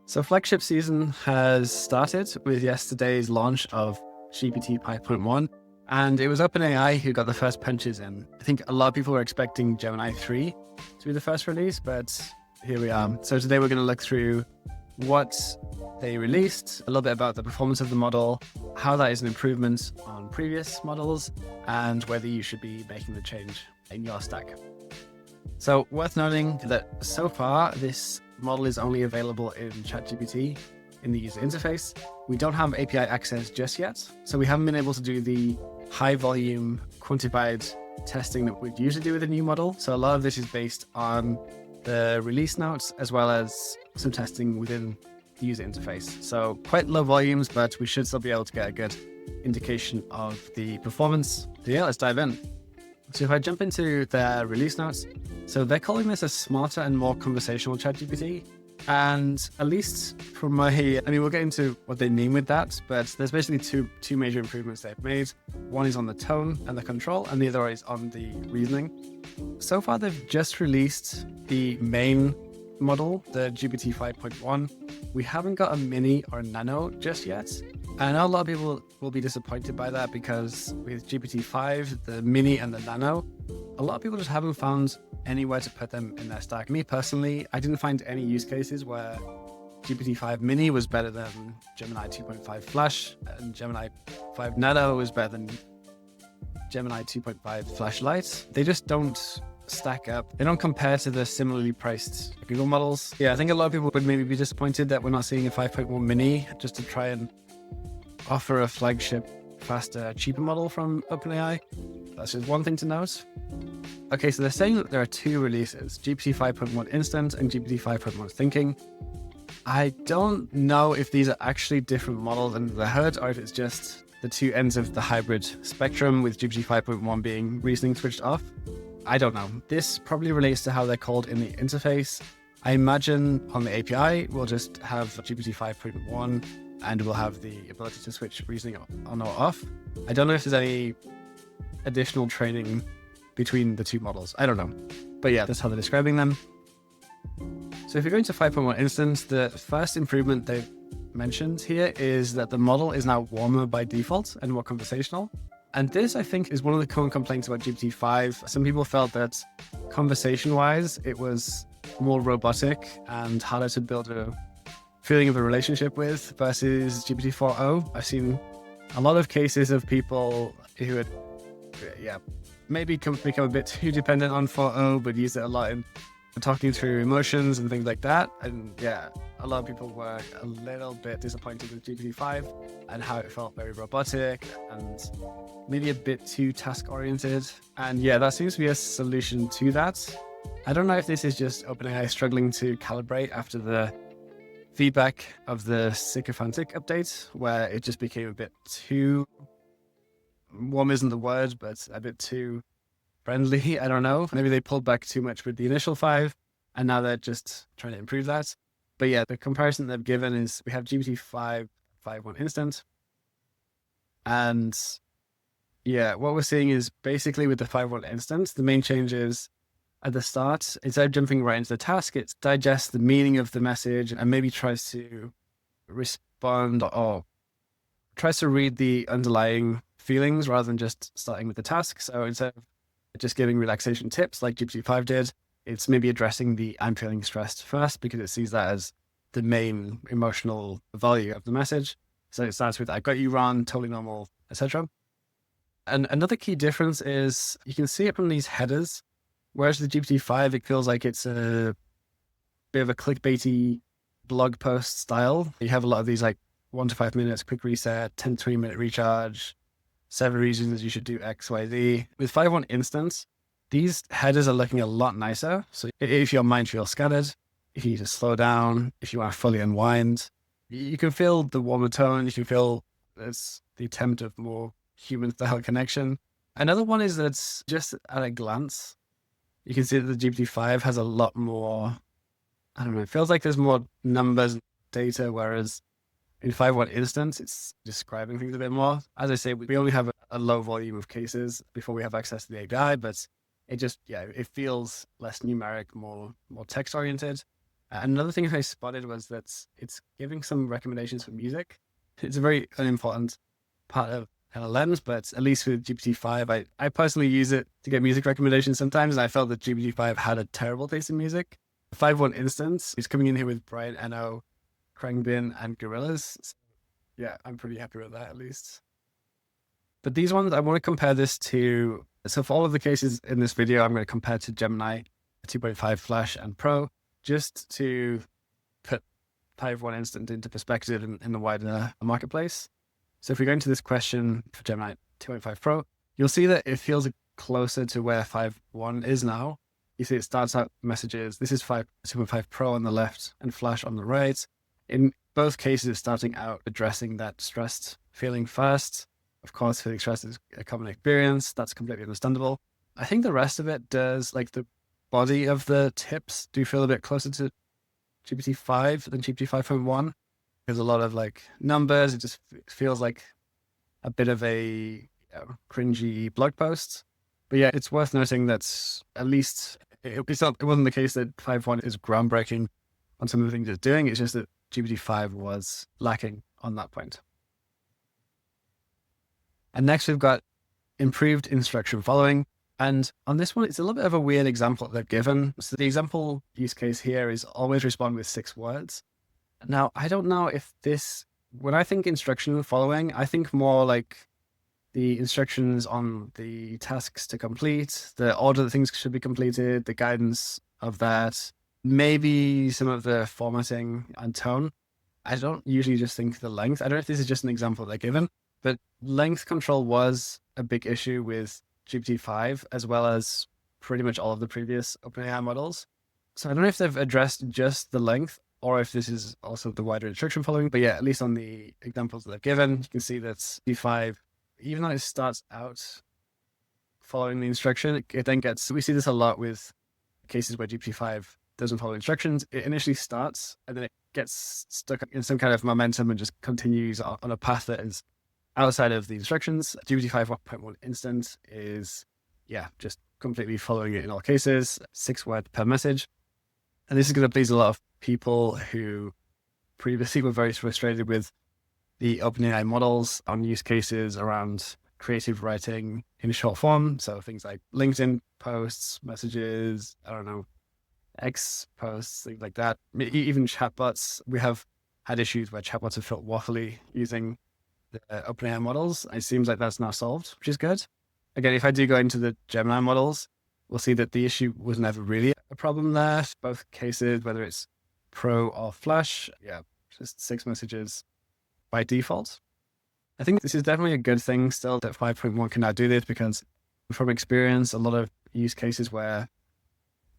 So flagship season has started with yesterday's launch of GPT-5.1, and it was OpenAI who got the first punches in. I think a lot of people were expecting Gemini 3 to be the first release, but here we are. So today we're going to look through what they released, a little bit about the performance of the model, how that is an improvement on previous models, and whether you should be making the change in your stack. So worth noting that so far, this model is only available in ChatGPT in the user interface. We don't have API access just yet, so we haven't been able to do the high volume quantified testing that we'd usually do with a new model. So a lot of this is based on the release notes as well as some testing within the user interface. So quite low volumes, but we should still be able to get a good indication of the performance. So yeah, let's dive in. So if I jump into their release notes, so they're calling this a smarter and more conversational ChatGPT. And at least from we'll get into what they mean with that, but there's basically two major improvements they've made. One is on the tone and the control, and the other is on the reasoning. So far, they've just released the main model, the GPT-5.1. We haven't got a mini or nano just yet. I know a lot of people will be disappointed by that because with GPT-5, the mini and the nano, a lot of people just haven't found anywhere to put them in their stack. Me personally, I didn't find any use cases where GPT-5 mini was better than Gemini 2.5 Flash and Gemini 5 Nano was better than Gemini 2.5 Flash Lite. They just don't stack up. They don't compare to the similarly priced Google models. Yeah, I think a lot of people would maybe be disappointed that we're not seeing a 5.1 mini just to try and offer a flagship, faster, cheaper model from OpenAI. That's just one thing to note. Okay, so they're saying that there are two releases, GPT 5.1 Instant and GPT 5.1 Thinking. I don't know if these are actually different models under the hood or if it's just the two ends of the hybrid spectrum with GPT 5.1 being reasoning switched off. I don't know. This probably relates to how they're called in the interface. I imagine on the API, we'll just have GPT 5.1 and we'll have the ability to switch reasoning on or off. I don't know if there's any additional training between the two models. I don't know. But yeah, that's how they're describing them. So if you're going to 5.1 Instant, the first improvement they've mentioned here is that the model is now warmer by default and more conversational. And this, I think, is one of the common complaints about GPT-5. Some people felt that conversation-wise, it was more robotic and harder to build a feeling of a relationship with versus GPT-4o. I've seen a lot of cases of people who had, maybe become a bit too dependent on 4o, but use it a lot in talking through emotions and things like that. And yeah, a lot of people were a little bit disappointed with GPT-5 and how it felt very robotic and maybe a bit too task-oriented. And yeah, that seems to be a solution to that. I don't know if this is just OpenAI struggling to calibrate after the feedback of the sycophantic update, where it just became a bit too, warm isn't the word, but a bit too friendly. I don't know. Maybe they pulled back too much with the initial 5, and now they're just trying to improve that. But yeah, the comparison they've given is we have GPT-5.1 Instant. And yeah, what we're seeing is basically with the 5.1 Instant, the main change is at the start, instead of jumping right into the task, it digests the meaning of the message and maybe tries to respond or tries to read the underlying feelings rather than just starting with the task. So instead of just giving relaxation tips like GPT-5 did, it's maybe addressing the I'm feeling stressed first because it sees that as the main emotional value of the message. So it starts with I got you wrong, totally normal, etc. And another key difference is you can see it from these headers. Whereas the GPT-5, it feels like it's a bit of a clickbaity blog post style. You have a lot of these like 1 to 5 minutes, quick reset, 10 to 20 minute recharge, 7 reasons you should do X, Y, Z. With 5.1 Instance, these headers are looking a lot nicer. So if your mind feels scattered, if you need to slow down, if you want to fully unwind, you can feel the warmer tone. You can feel it's the attempt of more human style connection. Another one is that it's just at a glance, you can see that the GPT-5 has a lot more, I don't know, it feels like there's more numbers and data, whereas in 5.1 Instance, it's describing things a bit more. As I say, we only have a low volume of cases before we have access to the API, but it just, it feels less numeric, more text-oriented. Another thing I spotted was that it's giving some recommendations for music. It's a very unimportant part of LLMs, but at least with GPT-5, I personally use it to get music recommendations sometimes, and I felt that GPT-5 had a terrible taste in music. 5.1 instance is coming in here with Brian Eno, Krangbin, and Gorillas. So yeah, I'm pretty happy with that at least. But these ones, I want to compare this to, so for all of the cases in this video, I'm going to compare to Gemini 2.5 Flash and Pro, just to put 5.1 instant into perspective in the wider marketplace. So if we go into this question for Gemini 2.5 Pro, you'll see that it feels closer to where 5.1 is now. You see it starts out messages. This is 2.5 Pro on the left and Flash on the right. In both cases, it's starting out addressing that stressed feeling first. Of course, feeling stressed is a common experience. That's completely understandable. I think the rest of it does, like the body of the tips do feel a bit closer to GPT-5 than GPT-5.1. There's a lot of like numbers. It just feels like a bit of a cringy blog post. But yeah, it's worth noting that at least it wasn't the case that 5.1 is groundbreaking on some of the things it's doing. It's just that GPT-5 was lacking on that point. And next we've got improved instruction following. And on this one, it's a little bit of a weird example that they've given. So the example use case here is always respond with 6 words. Now, I don't know if this, when I think instruction following, I think more like the instructions on the tasks to complete, the order that things should be completed, the guidance of that, maybe some of the formatting and tone. I don't usually just think the length. I don't know if this is just an example they're given, but length control was a big issue with GPT-5, as well as pretty much all of the previous OpenAI models. So I don't know if they've addressed just the length or if this is also the wider instruction following. But yeah, at least on the examples that they've given, you can see that GPT-5, even though it starts out following the instruction, it then gets, we see this a lot with cases where GPT-5 doesn't follow instructions. It initially starts and then it gets stuck in some kind of momentum and just continues on a path that is outside of the instructions. GPT-5 1.1 instant is, just completely following it in all cases, 6 words per message. And this is going to please a lot of people who previously were very frustrated with the OpenAI models on use cases around creative writing in short form. So things like LinkedIn posts, messages, X posts, things like that. Even chatbots. We have had issues where chatbots have felt waffly using the OpenAI models. It seems like that's now solved, which is good. Again, if I do go into the Gemini models, we'll see that the issue was never really a problem there. Both cases, whether it's Pro or Flash, just 6 messages by default. I think this is definitely a good thing still that 5.1 can now do this, because from experience, a lot of use cases where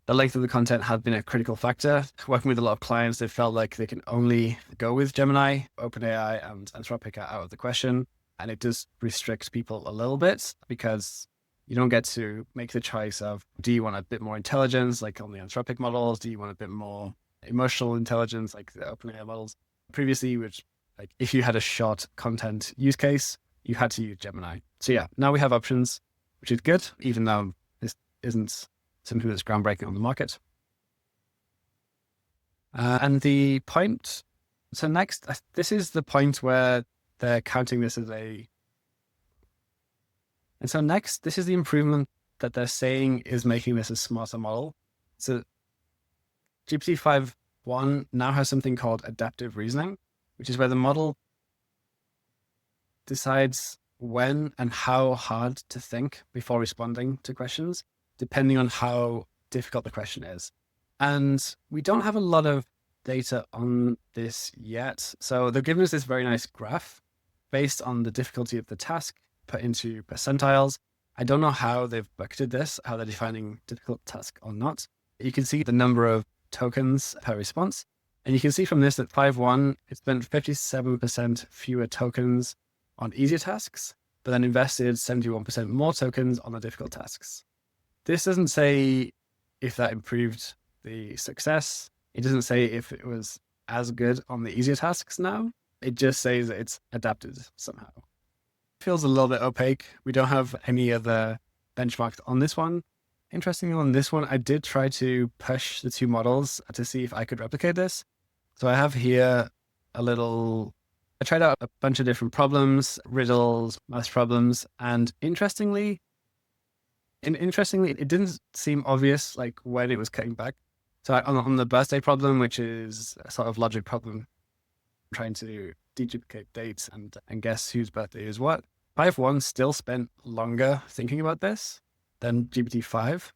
the length of the content had been a critical factor. Working with a lot of clients, they felt like they can only go with Gemini. OpenAI and Anthropic are out of the question. And it does restrict people a little bit, because you don't get to make the choice of, do you want a bit more intelligence, like on the Anthropic models? Do you want a bit more emotional intelligence, like the OpenAI models? Previously, which, like, if you had a short content use case, you had to use Gemini. So yeah, now we have options, which is good, even though this isn't something that's groundbreaking on the market. And the point, so next, this is the point where they're counting this as and so next, this is the improvement that they're saying is making this a smarter model. So GPT-5.1 now has something called adaptive reasoning, which is where the model decides when and how hard to think before responding to questions, depending on how difficult the question is. And we don't have a lot of data on this yet. So they've given us this very nice graph based on the difficulty of the task put into percentiles. I don't know how they've bucketed this, how they're defining difficult task or not. You can see the number of tokens per response. And you can see from this that 5.1, it spent 57% fewer tokens on easier tasks, but then invested 71% more tokens on the difficult tasks. This doesn't say if that improved the success. It doesn't say if it was as good on the easier tasks now. It just says that it's adapted somehow. It feels a little bit opaque. We don't have any other benchmarks on this one. Interestingly, on this one, I did try to push the two models to see if I could replicate this. So I have here I tried out a bunch of different problems, riddles, math problems, and interestingly, it didn't seem obvious like when it was cutting back. So on the birthday problem, which is a sort of logic problem, trying to deduplicate dates and guess whose birthday is what, 5.1 still spent longer thinking about this than GPT-5,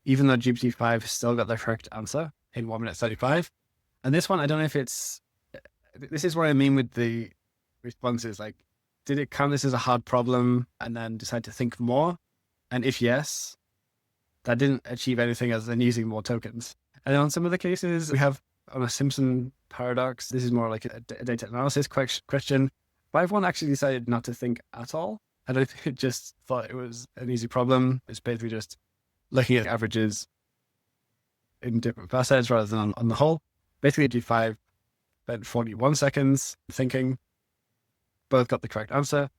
even though GPT-5 still got the correct answer in 1 minute 35. And this one, I don't know if this is what I mean with the responses. Like, did it count this as a hard problem and then decide to think more? And if yes, that didn't achieve anything other than using more tokens. And on some of the cases, we have on a Simpson paradox, this is more like a data analysis question. 5.1 actually decided not to think at all. I don't think it just thought it was an easy problem. It's basically just looking at averages in different facets rather than on the whole. Basically, G5 spent 41 seconds thinking, both got the correct answer.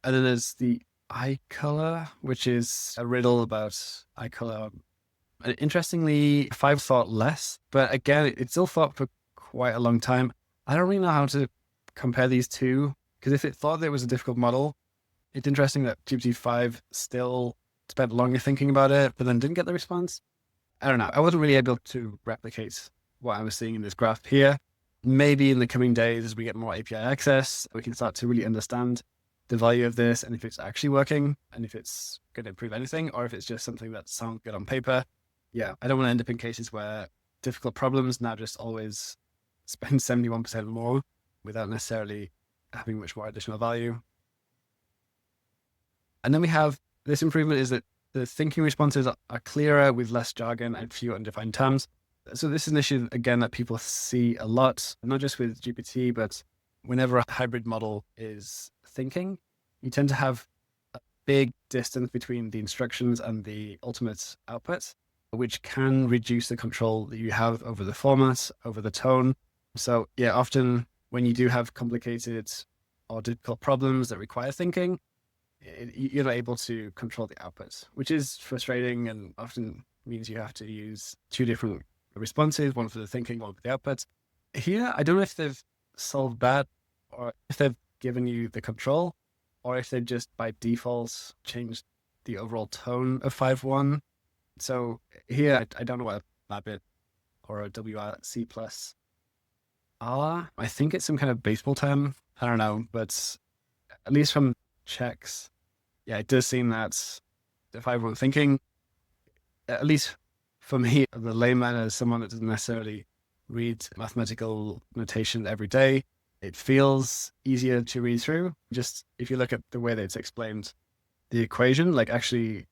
And then there's the eye color, which is a riddle about eye color. And interestingly, 5 thought less, but again, it still thought for quite a long time. I don't really know how to compare these two, because if it thought that it was a difficult model, it's interesting that GPT-5 still spent longer thinking about it, but then didn't get the response. I don't know. I wasn't really able to replicate what I was seeing in this graph here. Maybe in the coming days, as we get more API access, we can start to really understand the value of this and if it's actually working and if it's going to improve anything, or if it's just something that sounds good on paper. Yeah, I don't want to end up in cases where difficult problems now just always spend 71% more without necessarily having much more additional value. And then we have this improvement is that the thinking responses are clearer with less jargon and fewer undefined terms. So this is an issue, again, that people see a lot, not just with GPT, but whenever a hybrid model is thinking, you tend to have a big distance between the instructions and the ultimate output, which can reduce the control that you have over the format, over the tone. So yeah, often when you do have complicated or difficult problems that require thinking, you're not able to control the outputs, which is frustrating and often means you have to use two different responses, one for the thinking, one for the outputs. Here, I don't know if they've solved that or if they've given you the control or if they've just by default changed the overall tone of 5.1. So here, I don't know what a Rabbit or a WRC plus are. I think it's some kind of baseball term. I don't know, but at least from checks, yeah, it does seem that the 5.1 thinking, at least for me, the layman, as someone that doesn't necessarily read mathematical notation every day, it feels easier to read through. Just if you look at the way that it's explained the equation, like actually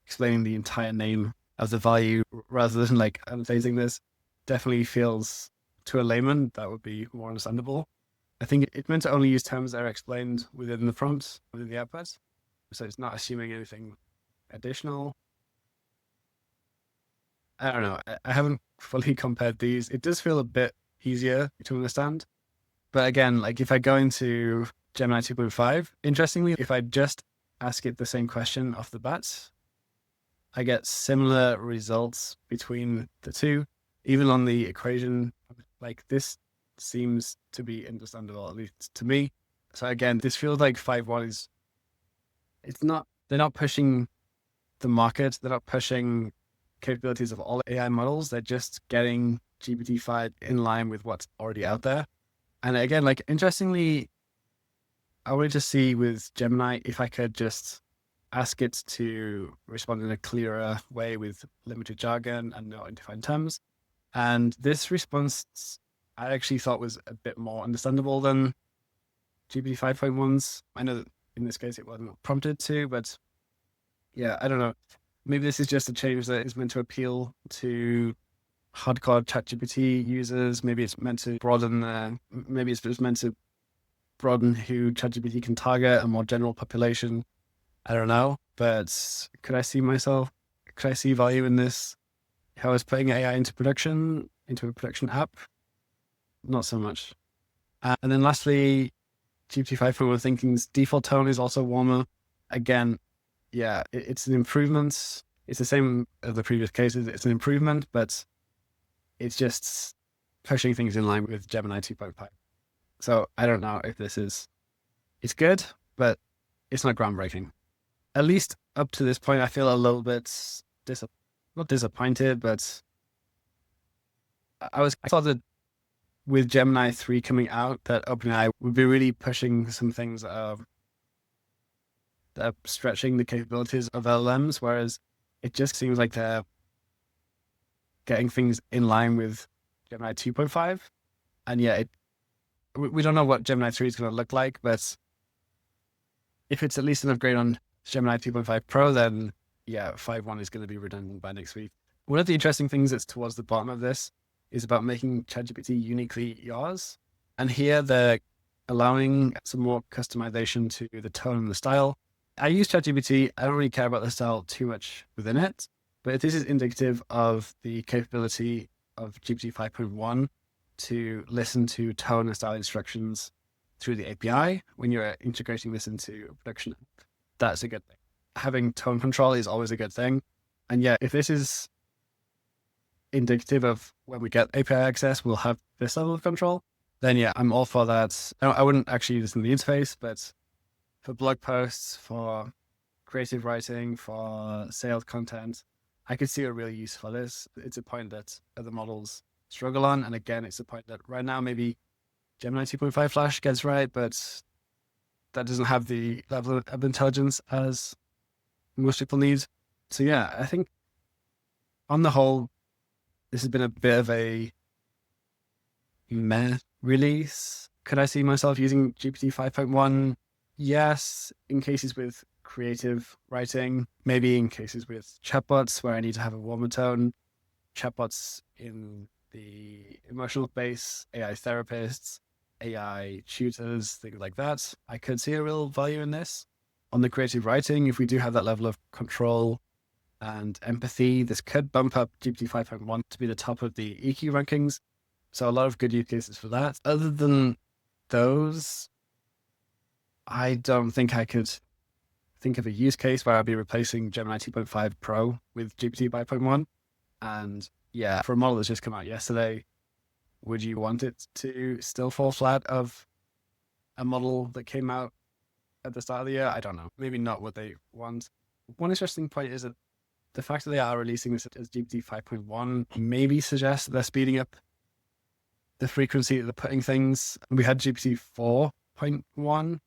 explaining the entire name of the value rather than like unphasing this, definitely feels to a layman that would be more understandable. I think it's meant to only use terms that are explained within the prompt, within the output. So it's not assuming anything additional. I don't know. I haven't fully compared these. It does feel a bit easier to understand. But again, like if I go into Gemini 2.5, interestingly, if I just ask it the same question off the bat, I get similar results between the two. Even on the equation, like this seems to be understandable, at least to me. So again, this feels like 5.1 they're not pushing the market. They're not pushing capabilities of all AI models. They're just getting GPT-5 in line with what's already out there. And again, like interestingly, I wanted to see with Gemini if I could just ask it to respond in a clearer way with limited jargon and no undefined terms. And this response I actually thought was a bit more understandable than GPT 5.1's. I know that in this case it wasn't prompted to, but yeah, I don't know. Maybe this is just a change that is meant to appeal to hardcore ChatGPT users. Maybe it's meant to broaden maybe it's just meant to broaden who ChatGPT can target, a more general population. I don't know, but could I see value in this? If I was putting AI into a production app? Not so much. And then lastly, GPT 5.1 thinking's default tone is also warmer. Again, yeah, it's an improvement It's the same as the previous cases. It's an improvement, but it's just pushing things in line with Gemini 2.5. So I don't know if it's good, but it's not groundbreaking. At least up to this point, I feel a little bit not disappointed, but I thought that with Gemini 3 coming out, that OpenAI would be really pushing some things that are stretching the capabilities of LLMs, whereas it just seems like they're getting things in line with Gemini 2.5. And yeah, we don't know what Gemini 3 is going to look like, but if it's at least an upgrade on Gemini 2.5 Pro, then yeah, 5.1 is going to be redundant by next week. One of the interesting things that's towards the bottom of this is about making ChatGPT uniquely yours. And here they're allowing some more customization to the tone and the style. I use ChatGPT. I don't really care about the style too much within it, but this is indicative of the capability of GPT 5.1 to listen to tone and style instructions through the API when you're integrating this into production. That's a good thing. Having tone control is always a good thing. And yeah, if this is indicative of when we get API access, we'll have this level of control, then yeah, I'm all for that. I wouldn't actually use this in the interface, but for blog posts, for creative writing, for sales content, I could see a real use for this. It's a point that other models struggle on. And again, it's a point that right now maybe Gemini 2.5 Flash gets right, but that doesn't have the level of intelligence as most people need. So yeah, I think on the whole, this has been a bit of a meh release. Could I see myself using GPT 5.1? Yes, in cases with creative writing, maybe in cases with chatbots where I need to have a warmer tone, chatbots in the emotional space, AI therapists, AI tutors, things like that. I could see a real value in this. On the creative writing, if we do have that level of control and empathy, this could bump up GPT 5.1 to be the top of the EQ rankings. So a lot of good use cases for that. Other than those, I don't think I could think of a use case where I'd be replacing Gemini 2.5 Pro with GPT 5.1. And yeah, for a model that's just come out yesterday, would you want it to still fall flat of a model that came out at the start of the year? I don't know. Maybe not what they want. One interesting point is that the fact that they are releasing this as GPT 5.1 maybe suggests that they're speeding up the frequency that they're putting things. We had GPT 4.1,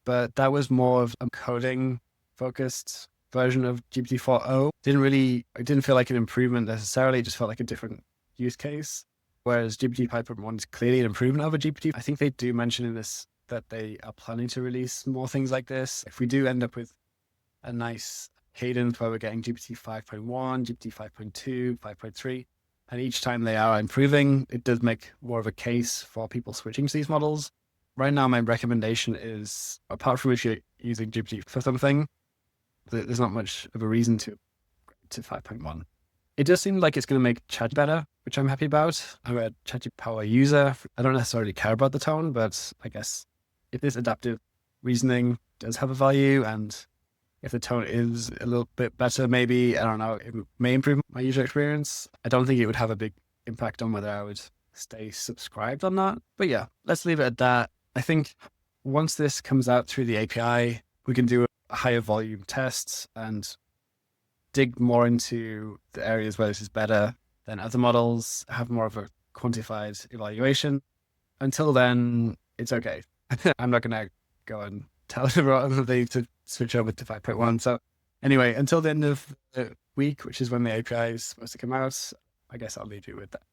but that was more of a coding focused version of GPT 4.0. It didn't feel like an improvement necessarily. It just felt like a different use case. Whereas GPT 5.1 is clearly an improvement over GPT. I think they do mention in this that they are planning to release more things like this. If we do end up with a nice cadence where we're getting GPT 5.1, GPT 5.2, 5.3, and each time they are improving, it does make more of a case for people switching to these models. Right now, my recommendation is, apart from if you're using GPT for something, there's not much of a reason to 5.1. It does seem like it's going to make chat better, which I'm happy about. I'm a ChatGPT Power user. I don't necessarily care about the tone, but I guess if this adaptive reasoning does have a value, and if the tone is a little bit better, maybe, I don't know, it may improve my user experience. I don't think it would have a big impact on whether I would stay subscribed or not. But yeah, let's leave it at that. I think once this comes out through the API, we can do a higher volume tests and dig more into the areas where this is better than other models, have more of a quantified evaluation. Until then, it's okay. I'm not going to go and tell everyone to switch over to 5.1. So anyway, until the end of the week, which is when the API is supposed to come out, I guess I'll leave you with that.